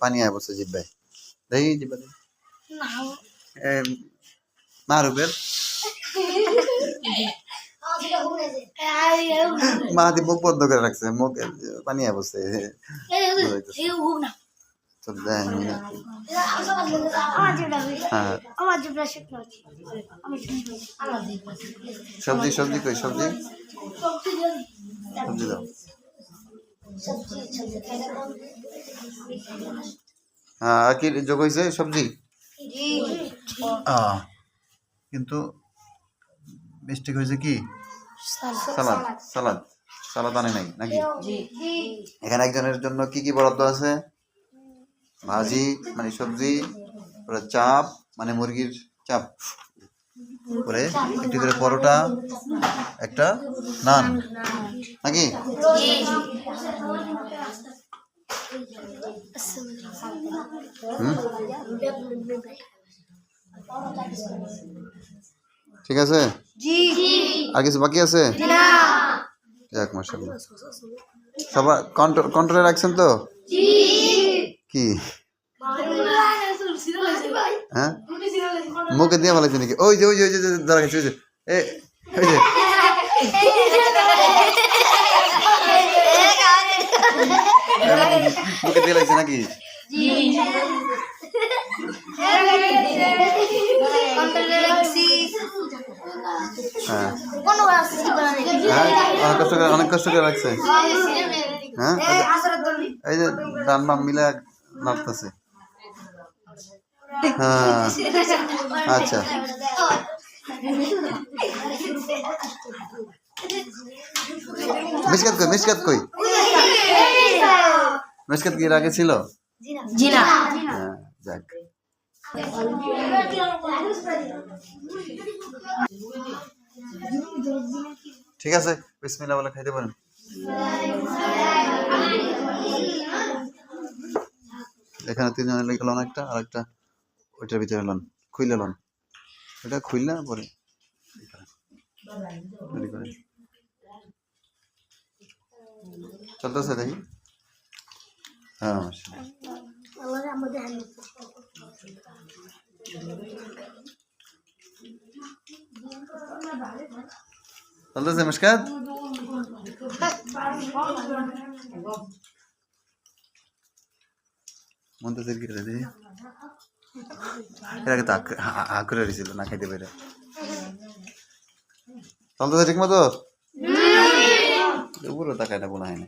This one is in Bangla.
পানি আয় বসে জিব্বাই দেখি জিব্বা না রূপের মাহাতি মুখ বন্ধ করে রাখছে মুখ পানি আয় বসে সবজি সবজি কই সবজি সবজি দাও আর কি যোগ হয়েছে সবজি কিন্তু মিস্টেক হয়েছে কি সালাদ সালাদ সালাদ আনে নাই নাকি এখানে একজনের জন্য কি কি বরাদ্দ আছে ভাজি মানে সবজি চাপ মানে মুরগির চাপ পরে একটি করে পরোটা একটা নান নাকি ঠিক আছে আর কিছু বাকি আছে যাক মাশাআল্লাহ সবাই কন্ট্রোলে রাখছেন তো কি হ্যাঁ মুখে দিয়ে ভালো নাকি ওই যে ওই যে দাঁড়া গেছে ওই যে ওই যে মুখে দিয়ে লাগছে নাকি অনেক কষ্ট করে রাখছে হ্যাঁ এই যে ডান বাম মিলে নাড়তেছে হ্যাঁ আচ্ছা মিশকাত কই মিশকাত কি এর আগে ছিল হ্যাঁ যাক ঠিক আছে বিসমিল্লাহ বলে খাইতে পারেন এখানে তিনজনের লেগে লন একটা আর একটা ওইটার ভিতরে লন খুইলে লন এটা খুইলে পরে চলতেছে দেখি হ্যাঁ চলতেছে মুশকাত মন্তের কি রে এর আগে তো করে রেছিল না খাইতে পারে চলতেছে ঠিক মতো পুরো তাকায় না বোনা হয় না